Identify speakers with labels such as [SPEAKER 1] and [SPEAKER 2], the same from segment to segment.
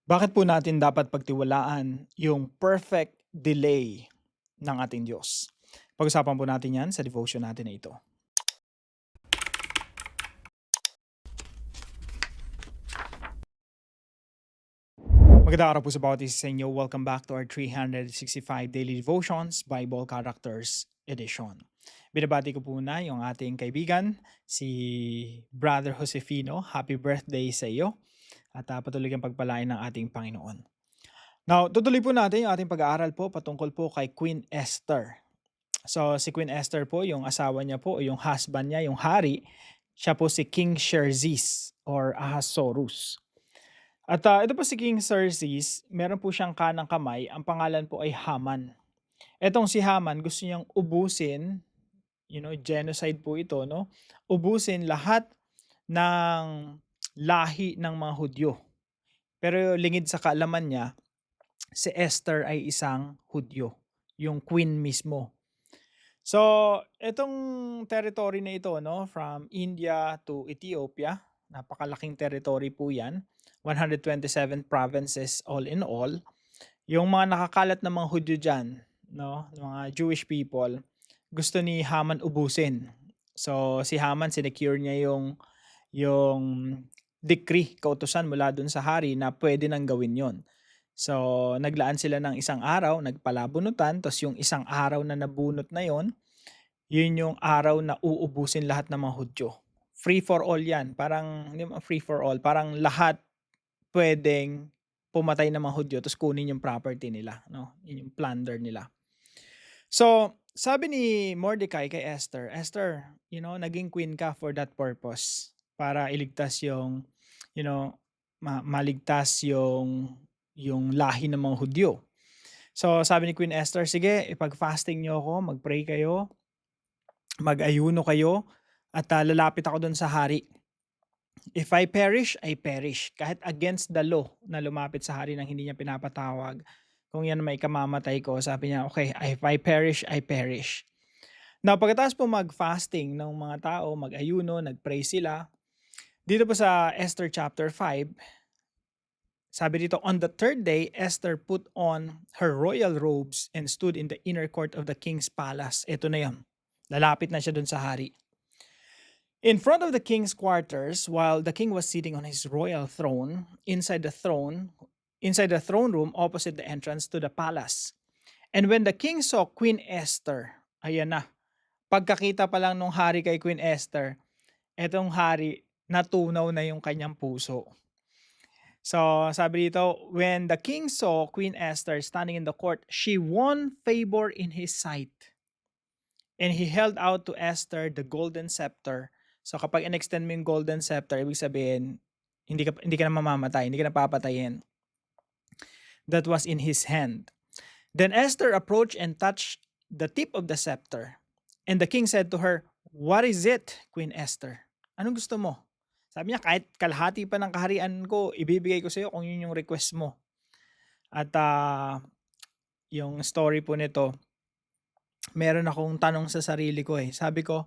[SPEAKER 1] Bakit po natin dapat pagtiwalaan yung perfect delay ng ating Diyos? Pag-usapan po natin yan sa devotion natin na ito. Magandang araw po sa bawat isa sa inyo. Welcome back to our 365 Daily Devotions Bible Characters Edition. Binabati ko po na yung ating kaibigan, si Brother Josefino. Happy birthday sa iyo at patuloy kang pagpalain ng ating Panginoon. Now, tutuloy po natin yung ating pag-aaral po patungkol po kay Queen Esther. So, si Queen Esther po, yung asawa niya po, yung husband niya, yung hari, siya po si King Xerxes or Ahasuerus. At ito po si King Xerxes, meron po siyang kanang kamay, ang pangalan po ay Haman. Etong si Haman, gusto niyang ubusin, genocide po ito, no? Ubusin lahat ng lahi ng mga Hudyo. Pero lingid sa kaalaman niya, si Esther ay isang Hudyo, yung queen mismo. So, itong territory na ito, no, from India to Ethiopia, napakalaking territory po 'yan. 127 provinces all in all. Yung mga nakakalat na mga Hudyo diyan, no, mga Jewish people, gusto ni Haman ubusin. So, si Haman sinecure niya yung decree, kautusan mula dun sa hari na pwede nang gawin 'yon. So, naglaan sila ng isang araw, nagpalabunutan, tapos yung isang araw na nabunot na 'yon, yun yung araw na uubusin lahat ng mga Hudyo. Free for all 'yan, parang hindi naman free for all, parang lahat puwedeng pumatay ng mga Hudyo tapos kunin yung property nila 'no, yun yung plunder nila. So, sabi ni Mordecai kay Esther, "Esther, naging queen ka for that purpose, para iligtas yung, maligtas yung lahi ng mga Hudyo." So, sabi ni Queen Esther, "Sige, ipag-fasting niyo ako, mag-pray kayo, mag-ayuno kayo at lalapit ako dun sa hari. If I perish, I perish." Kahit against the law na lumapit sa hari nang hindi niya pinapatawag, kung yan may kamamatay ko, sabi niya, okay, if I perish, I perish. Now, pagkatapos po mag-fasting ng mga tao, mag-ayuno, nag-pray sila, dito po sa Esther chapter 5, sabi dito, "On the third day, Esther put on her royal robes and stood in the inner court of the king's palace." Ito na yun. Lalapit na siya dun sa hari. "In front of the king's quarters, while the king was sitting on his royal throne, inside the throne room opposite the entrance to the palace. And when the king saw Queen Esther," ayan na, pagkakita pa lang nung hari kay Queen Esther, etong hari, natunaw na yung kanyang puso. So, sabi dito, "When the king saw Queen Esther standing in the court, she won favor in his sight. And he held out to Esther the golden scepter." So kapag in-extend mo yung golden scepter, ibig sabihin, hindi ka na mamamatay, hindi ka na papatayin. "That was in his hand. Then Esther approached and touched the tip of the scepter. And the king said to her, 'What is it, Queen Esther? Anong gusto mo?' Sabi niya, kahit kalahati pa ng kaharian ko, ibibigay ko sa iyo kung yun yung request mo." At yung story po nito, meron akong tanong sa sarili ko eh. Sabi ko,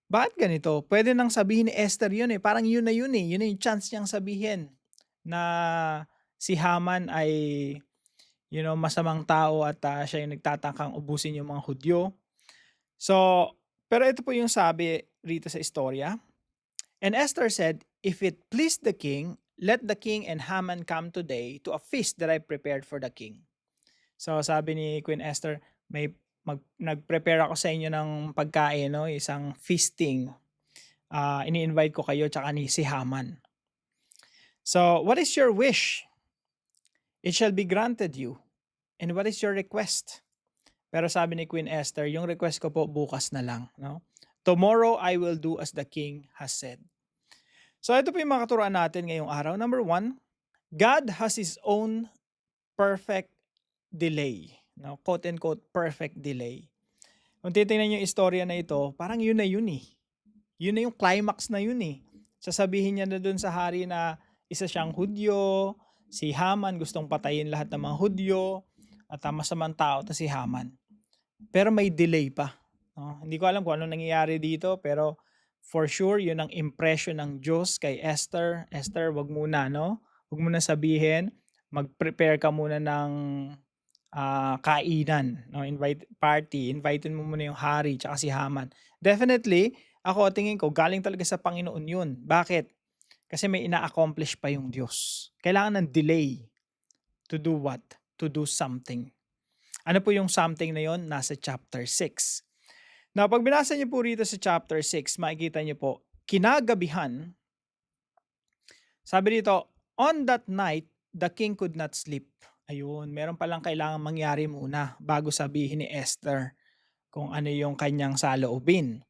[SPEAKER 1] bakit ganito? Pwede nang sabihin ni Esther yun eh. Parang yun na yun eh. Yun na yung chance niyang sabihin na si Haman ay masamang tao at siya yung nagtatangkang ubusin yung mga Hudyo. So, pero ito po yung sabi rito sa istorya. "And Esther said, 'If it please the king, let the king and Haman come today to a feast that I prepared for the king.'" So, sabi ni Queen Esther, nag-prepare ako sa inyo ng pagkain, no? Isang feasting. Ini-invite ko kayo tsaka ni si Haman. "So, what is your wish? It shall be granted you. And what is your request?" Pero sabi ni Queen Esther, yung request ko po bukas na lang, no? "Tomorrow I will do as the king has said." So ito po yung mga katuruan natin ngayong araw. Number 1, God has His own perfect delay. No? Quote and quote, perfect delay. Kung titingnan yung istorya na ito, parang yun na yun eh. Yun na yung climax na yun eh. Sasabihin niya na dun sa hari na isa siyang Hudyo, si Haman gustong patayin lahat ng mga Hudyo, at masamang tao to si Haman. Pero may delay pa. No? Hindi ko alam kung anong nangyayari dito, pero for sure, yun ang impression ng Diyos kay Esther. Esther, wag muna, no? Wag mo na sabihin. mag-prepare ka muna ng kainan, no, invitein mo muna yung hari tsaka si Haman. Definitely, ako tingin ko galing talaga sa Panginoon yun. Bakit? Kasi may ina-accomplish pa yung Diyos. Kailangan ng delay to do what? To do something. Ano po yung something na yon? Nasa chapter 6. Now, pag binasa niyo po rito sa chapter 6, makikita niyo po, kinagabihan, sabi dito, on that night, the king could not sleep. Ayun, meron palang kailangan mangyari muna bago sabihin ni Esther kung ano yung kanyang saloobin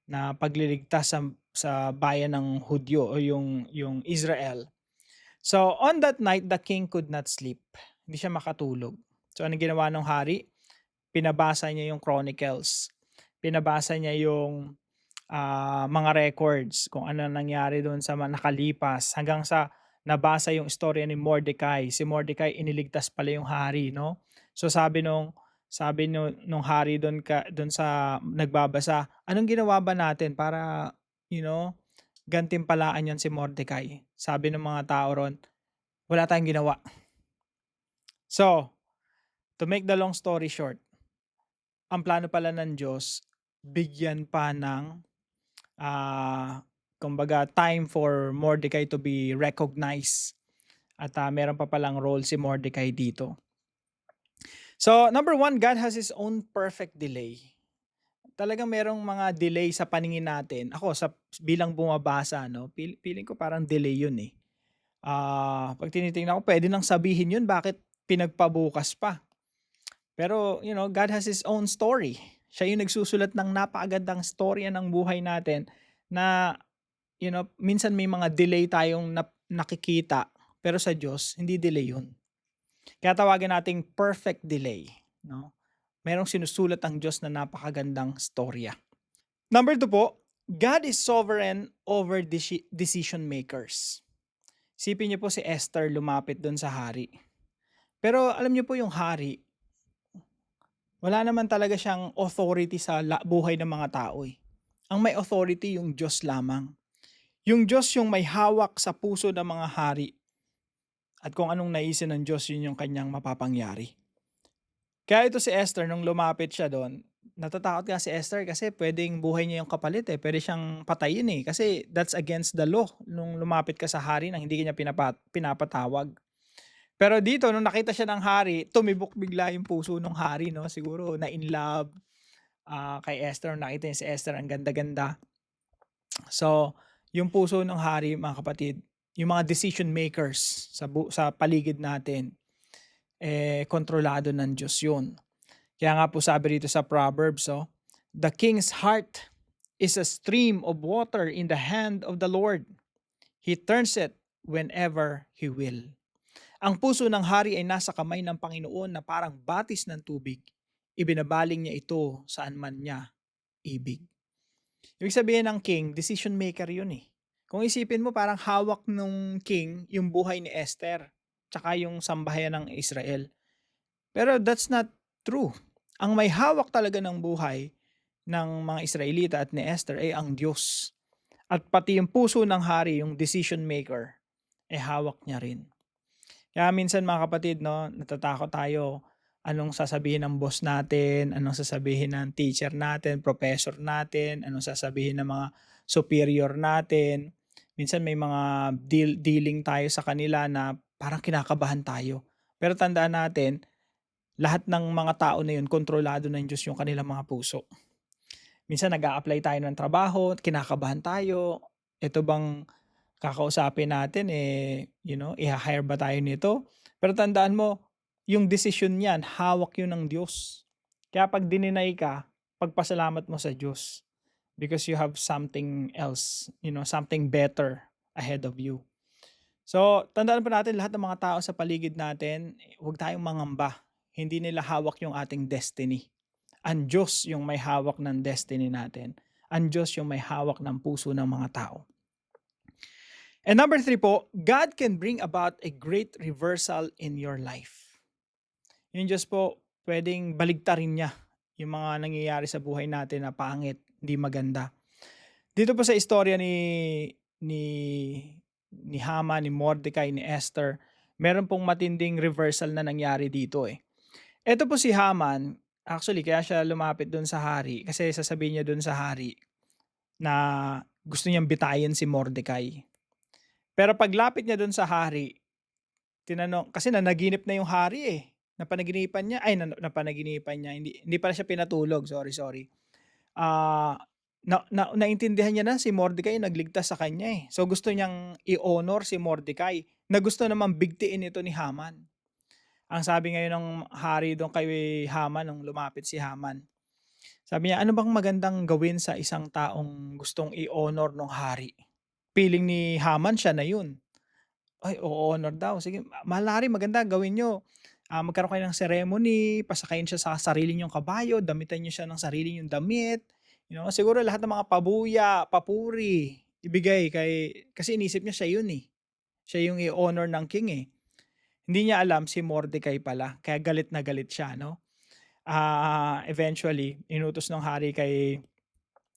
[SPEAKER 1] na pagliligtas sa bayan ng Hudyo o yung Israel. So, on that night, the king could not sleep. Hindi siya makatulog. So, anong ginawa ng hari? Pinabasa niya yung Chronicles. Pinabasa niya yung mga records, kung ano nangyari doon sa nakalipas, hanggang sa nabasa yung istorya ni Mordecai. Si Mordecai, iniligtas pala yung hari, no? So, nung hari doon sa nagbabasa, anong ginawa ba natin para, gantimpalaan yan si Mordecai? Sabi ng mga tao ron, wala tayong ginawa. So, to make the long story short, ang plano pala ng Diyos, bigyan pa ng kumbaga time for Mordecai to be recognized. At meron pa palang role si Mordecai dito. So, number 1, God has His own perfect delay. Talagang merong mga delay sa paningin natin. Ako, bilang bumabasa, no, feeling ko parang delay yun eh. Pag tinitingnan ko, pwede nang sabihin yun, bakit pinagpabukas pa? Pero, God has His own story. Siya yung nagsusulat ng napakagandang storya ng buhay natin na, minsan may mga delay tayong nakikita, pero sa Diyos, hindi delay yun. Kaya tawagin nating perfect delay. No? Merong sinusulat ang Diyos na napakagandang storya. Number 2 po, God is sovereign over decision makers. Sipin niyo po si Esther lumapit doon sa hari. Pero alam niyo po yung hari, wala naman talaga siyang authority sa buhay ng mga tao eh. Ang may authority yung Diyos lamang. Yung Diyos yung may hawak sa puso ng mga hari. At kung anong naisin ng Diyos, yun yung kanyang mapapangyari. Kaya ito si Esther, nung lumapit siya doon, natatakot nga si Esther kasi pwedeng buhay niya yung kapalit eh. Pwede siyang patayin eh. Kasi that's against the law nung lumapit ka sa hari nang hindi kanya pinapatawag. Pero dito, nung nakita siya ng hari, tumibok bigla yung puso ng hari, no? Siguro na in love kay Esther. Nakita niya si Esther, ang ganda-ganda. So, yung puso ng hari, mga kapatid, yung mga decision makers sa paligid natin, kontrolado ng Diyos yun. Kaya nga po sabi rito sa Proverbs, the king's heart is a stream of water in the hand of the Lord. He turns it whenever He will. Ang puso ng hari ay nasa kamay ng Panginoon na parang batis ng tubig. Ibinabaling niya ito saan man niya ibig. Ibig sabihin ng king, decision maker yun eh. Kung isipin mo, parang hawak ng king yung buhay ni Esther tsaka yung sambahayan ng Israel. Pero that's not true. Ang may hawak talaga ng buhay ng mga Israelita at ni Esther ay ang Diyos. At pati yung puso ng hari, yung decision maker, ay hawak niya rin. Kaya minsan mga kapatid, no, natatakot tayo. Anong sasabihin ng boss natin, anong sasabihin ng teacher natin, professor natin, anong sasabihin ng mga superior natin. Minsan may mga dealing tayo sa kanila na parang kinakabahan tayo. Pero tandaan natin, lahat ng mga tao na yun, kontrolado ng Diyos yung kanilang mga puso. Minsan nag-a-apply tayo ng trabaho, kinakabahan tayo. Ito bang kakausapin natin, i-hire ba tayo nito? Pero tandaan mo, yung decision niyan, hawak yun ng Diyos. Kaya pag dininay ka, pagpasalamat mo sa Diyos. Because you have something else, something better ahead of you. So, tandaan po natin lahat ng mga tao sa paligid natin, huwag tayong mangamba. Hindi nila hawak yung ating destiny. Ang Diyos yung may hawak ng destiny natin. Ang Diyos yung may hawak ng puso ng mga tao. And number 3 po, God can bring about a great reversal in your life. Yung Diyos po, pwedeng baligtarin niya yung mga nangyayari sa buhay natin na pangit, hindi maganda. Dito po sa istorya ni Haman, ni Mordecai, ni Esther, Meron pong matinding reversal na nangyari dito eh. Eto po si Haman, actually kaya siya lumapit dun sa hari kasi sasabihin niya dun sa hari na gusto niyang bitayin si Mordecai. Pero paglapit niya dun sa hari, tinanong kasi nanaginip na yung hari eh. Napanaginipan niya, ay napanaginipan niya, hindi pala siya pinatulog, sorry. Ah, naintindihan niya na si Mordecai yung nagligtas sa kanya eh. So gusto niyang i-honor si Mordecai na gusto naman bigtiin ito ni Haman. Ang sabi ngayon ng hari doon kay Haman nung lumapit si Haman, sabi niya, "Ano bang magandang gawin sa isang taong gustong i-honor ng hari?" Feeling ni Haman siya na yun. Ay, o-honor daw. Sige, mahal na hari, maganda gawin niyo. Magkaroon kayo ng ceremony, pasakayin siya sa sarili niyong kabayo, damitan niyo siya ng sarili niyong damit. Siguro lahat ng mga pabuya, papuri, ibigay kasi inisip niya siya yun eh. Siya yung i-honor ng king eh. Hindi niya alam si Mordecai pala, kaya galit na galit siya, no? Eventually, inutos ng hari kay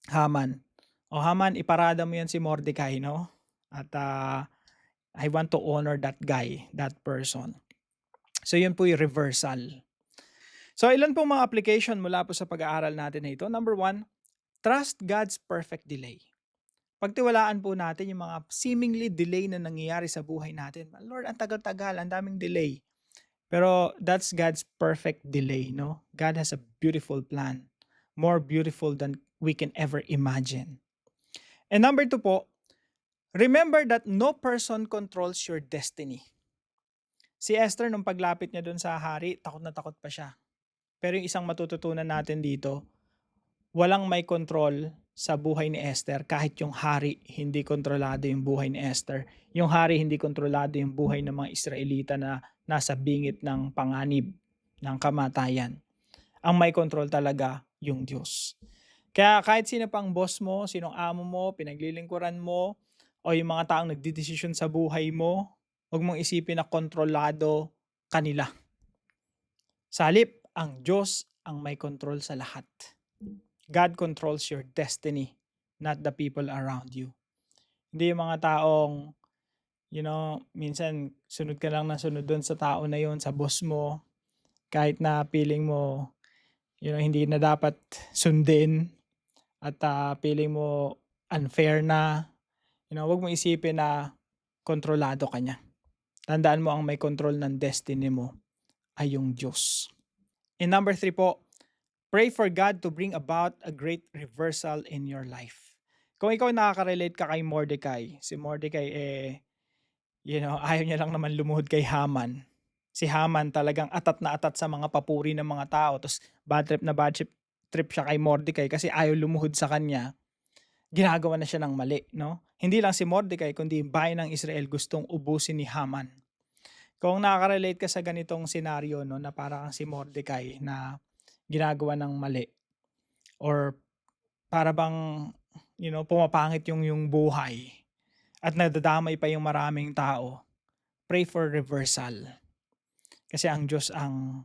[SPEAKER 1] Haman, "O Haman, iparada mo yan si Mordecai, no? At I want to honor that guy, that person." So yun po yung reversal. So ilan po mga application mula po sa pag-aaral natin na ito? Number 1, trust God's perfect delay. Pagtiwalaan po natin yung mga seemingly delay na nangyayari sa buhay natin. Lord, ang tagal-tagal, ang daming delay. Pero that's God's perfect delay, no? God has a beautiful plan. More beautiful than we can ever imagine. And number 2 po, remember that no person controls your destiny. Si Esther nung paglapit niya doon sa hari, takot na takot pa siya. Pero yung isang matututunan natin dito, walang may control sa buhay ni Esther kahit yung hari hindi kontrolado yung buhay ni Esther. Yung hari hindi kontrolado yung buhay ng mga Israelita na nasa bingit ng panganib, ng kamatayan. Ang may control talaga yung Diyos. Kaya kahit sino pang boss mo, sinong amo mo, pinaglilingkuran mo, o yung mga taong nagdidesisyon sa buhay mo, huwag mong isipin na kontrolado kanila. Sa halip, ang Diyos ang may control sa lahat. God controls your destiny, not the people around you. Hindi yung mga taong, minsan sunod ka lang na sunod doon sa tao na yon, sa boss mo, kahit na feeling mo, hindi na dapat sundin at feeling mo unfair na, wag mo isipin na kontrolado ka niya. Tandaan mo ang may control ng destiny mo ay yung Diyos. And number 3 po, pray for God to bring about a great reversal in your life. Kung ikaw nakaka-relate ka kay Mordecai, si Mordecai ayaw niya lang naman lumuhod kay Haman. Si Haman talagang atat na atat sa mga papuri ng mga tao. Tapos bad trip siya kay Mordecai kasi ayaw lumuhod sa kanya. Ginagawa na siya ng mali, no? Hindi lang si Mordecai kundi yung bayan ng Israel gustong ubusin ni Haman. Kung nakaka-relate ka sa ganitong senaryo, no, na parang si Mordecai na ginagawa ng mali or para bang pumapangit yung buhay at nadadamay pa yung maraming tao, pray for reversal. Kasi ang Diyos ang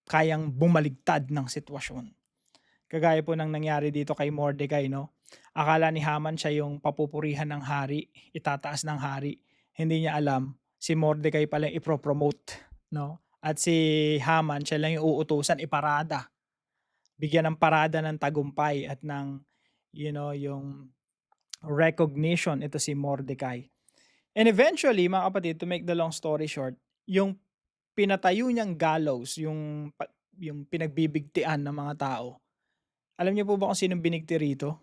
[SPEAKER 1] kayang bumaligtad ng sitwasyon. Kagaya po ng nangyari dito kay Mordecai, no? Akala ni Haman siya yung papupurihan ng hari, itataas ng hari. Hindi niya alam, si Mordecai pala yung ipropromote, no? At si Haman, siya lang yung uutusan, iparada. Bigyan ng parada ng tagumpay at ng, yung recognition, ito si Mordecai. And eventually, mga kapatid, to make the long story short, yung pinatayo niyang gallows, yung pinagbibigtian ng mga tao. Alam niyo po ba kung sinong binigti rito?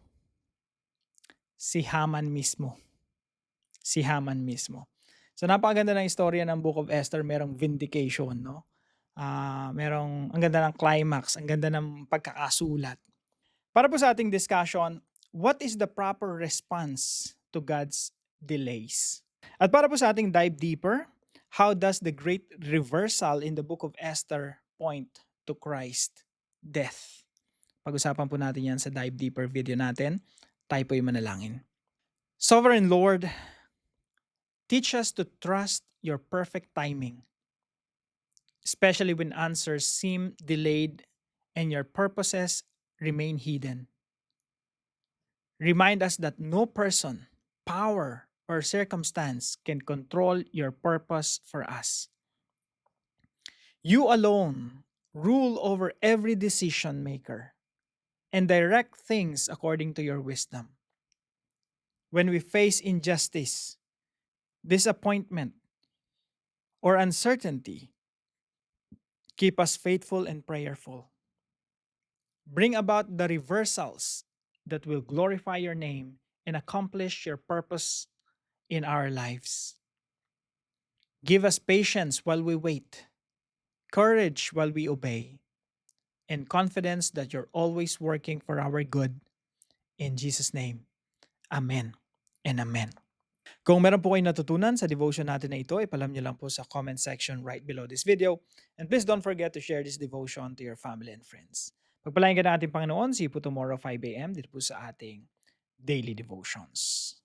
[SPEAKER 1] Si Haman mismo. Si Haman mismo. So napakaganda ng istorya ng Book of Esther, merong vindication, no? Ang ganda ng climax, ang ganda ng pagkakasulat. Para po sa ating discussion, what is the proper response to God's delays? At para po sa ating dive deeper, how does the great reversal in the Book of Esther point to Christ's death? Pag-usapan po natin yan sa dive deeper video natin. Tayo po'y manalangin. Sovereign Lord, teach us to trust your perfect timing, especially when answers seem delayed and your purposes remain hidden. Remind us that no person, power, or circumstance can control your purpose for us. You alone rule over every decision maker and direct things according to your wisdom. When we face injustice, disappointment, or uncertainty, keep us faithful and prayerful. Bring about the reversals that will glorify your name and accomplish your purpose in our lives. Give us patience while we wait, courage while we obey, and confidence that you're always working for our good. In Jesus' name, Amen and Amen. Kung meron po kayong natutunan sa devotion natin na ito, ipalam nyo lang po sa comment section right below this video. And please don't forget to share this devotion to your family and friends. Pagpalain ka ng ating Panginoon, see you po tomorrow 5 a.m. dito po sa ating daily devotions.